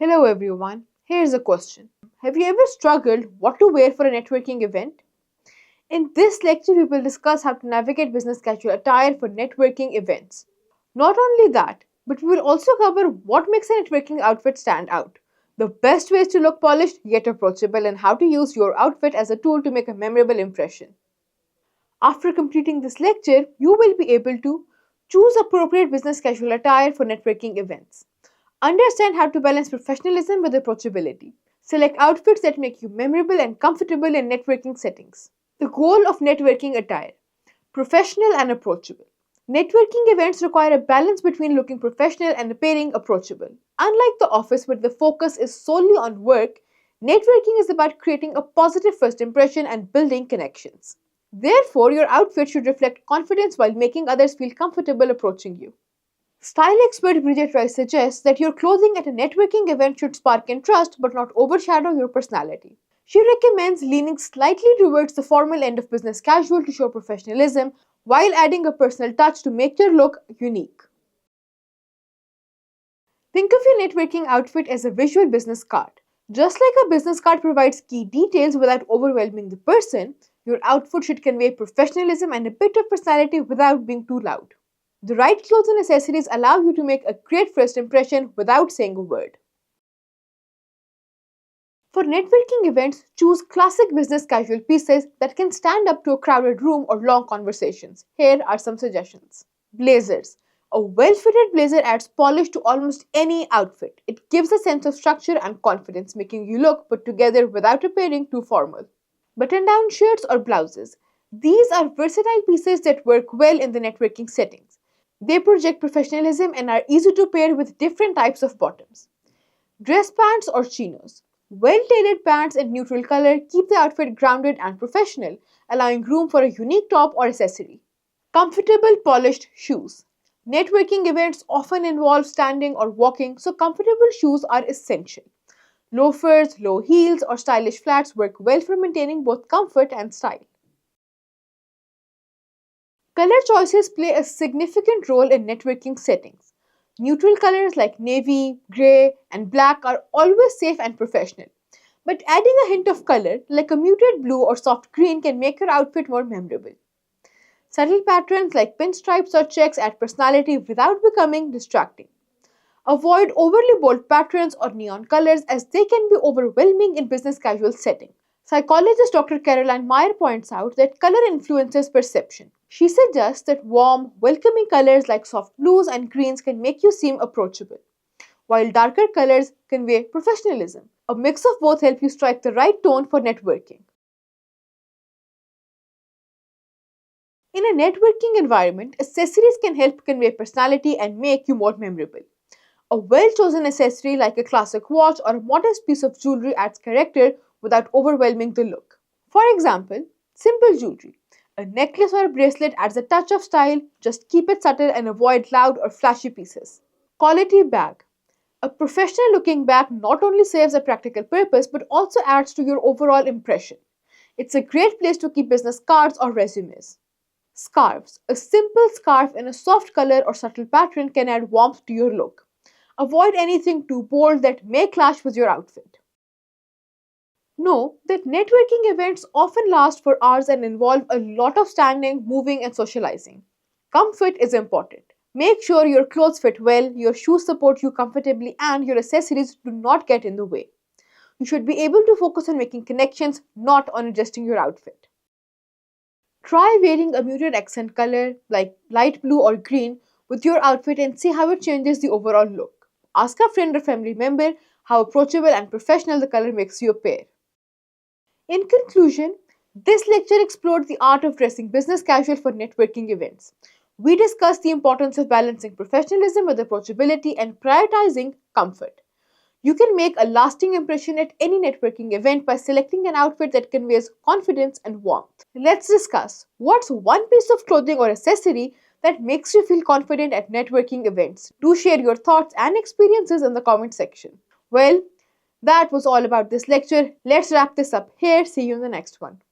Hello everyone. Here's a question. Have you ever struggled what to wear for a networking event? In this lecture, we will discuss how to navigate business casual attire for networking events. Not only that, but we will also cover what makes a networking outfit stand out, the best ways to look polished yet approachable, and how to use your outfit as a tool to make a memorable impression. After completing this lecture, you will be able to choose appropriate business casual attire for networking events. Understand how to balance professionalism with approachability. Select outfits that make you memorable and comfortable in networking settings. The goal of networking attire: professional and approachable. Networking events require a balance between looking professional and appearing approachable. Unlike the office where the focus is solely on work, networking is about creating a positive first impression and building connections. Therefore, your outfit should reflect confidence while making others feel comfortable approaching you. Style expert Bridget Rice suggests that your clothing at a networking event should spark interest but not overshadow your personality. She recommends leaning slightly towards the formal end of business casual to show professionalism while adding a personal touch to make your look unique. Think of your networking outfit as a visual business card. Just like a business card provides key details without overwhelming the person, your outfit should convey professionalism and a bit of personality without being too loud. The right clothes and accessories allow you to make a great first impression without saying a word. For networking events, choose classic business casual pieces that can stand up to a crowded room or long conversations. Here are some suggestions. Blazers. A well-fitted blazer adds polish to almost any outfit. It gives a sense of structure and confidence, making you look put together without appearing too formal. Button-down shirts or blouses. These are versatile pieces that work well in the networking settings. They project professionalism and are easy to pair with different types of bottoms. Dress pants or chinos. Well-tailored pants in neutral color keep the outfit grounded and professional, allowing room for a unique top or accessory. Comfortable polished shoes. Networking events often involve standing or walking, so comfortable shoes are essential. Loafers, low heels, or stylish flats work well for maintaining both comfort and style. Color choices play a significant role in networking settings. Neutral colors like navy, grey, and black are always safe and professional. But adding a hint of color, like a muted blue or soft green, can make your outfit more memorable. Subtle patterns like pinstripes or checks add personality without becoming distracting. Avoid overly bold patterns or neon colors as they can be overwhelming in business casual settings. Psychologist Dr. Caroline Meyer points out that color influences perception. She suggests that warm, welcoming colors like soft blues and greens can make you seem approachable, while darker colors convey professionalism. A mix of both help you strike the right tone for networking. In a networking environment, accessories can help convey personality and make you more memorable. A well-chosen accessory like a classic watch or a modest piece of jewelry adds character without overwhelming the look. For example, simple jewelry. A necklace or a bracelet adds a touch of style, just keep it subtle and avoid loud or flashy pieces. Quality bag. A professional looking bag not only serves a practical purpose but also adds to your overall impression. It's a great place to keep business cards or resumes. Scarves. A simple scarf in a soft color or subtle pattern can add warmth to your look. Avoid anything too bold that may clash with your outfit. Know that networking events often last for hours and involve a lot of standing, moving, and socializing. Comfort is important. Make sure your clothes fit well, your shoes support you comfortably, and your accessories do not get in the way. You should be able to focus on making connections, not on adjusting your outfit. Try wearing a muted accent color like light blue or green with your outfit and see how it changes the overall look. Ask a friend or family member how approachable and professional the color makes you appear. In conclusion, this lecture explored the art of dressing business casual for networking events. We discussed the importance of balancing professionalism with approachability and prioritizing comfort. You can make a lasting impression at any networking event by selecting an outfit that conveys confidence and warmth. Let's discuss what's one piece of clothing or accessory that makes you feel confident at networking events. Do share your thoughts and experiences in the comment section. Well, that was all about this lecture. Let's wrap this up here. See you in the next one.